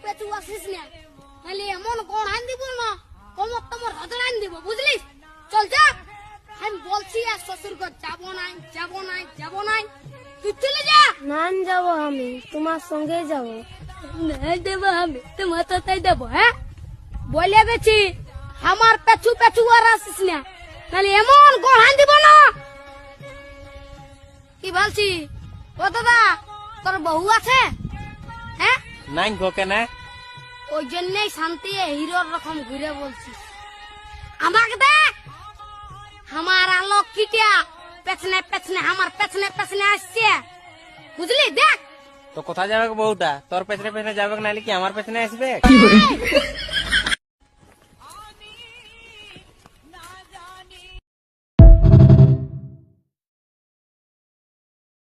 পেছু আসিস না, নাহলে এমন কোন আইন দিব না, কমর তোমার হজর আইন দিব, বুঝলিস? চল যা, আমি বলছি আর শ্বশুর ঘর যাবো নাই, যাবো নাই, যাবো নাই, তুই চলে যা। না যাবো, আমি তোমার সঙ্গে যাবো। না দেবো, আমি তোমার সাথে যাবো। হ্যাঁ, বলে গেছি আমার পেছু পেছু আর আসিস না, নাহলে এমন কোন আইন দিব না। কি বলছি? ও দাদা, তোর বউ আছে? হ্যাঁ, নাই গো কেন? ওই জন্যই শান্তি হিরোর রকম ঘুরে বলছিস। আমাকে দেখ, আমার আলোক কিটিয়া পেছনে পেছনে, আমার পেছনে পেছনে আসছে, বুঝলি? দেখ তো কোথায় যাবে বউটা? তোর পেছনে পেছনে যাবে নাহলে কি আমার পেছনে আসবে?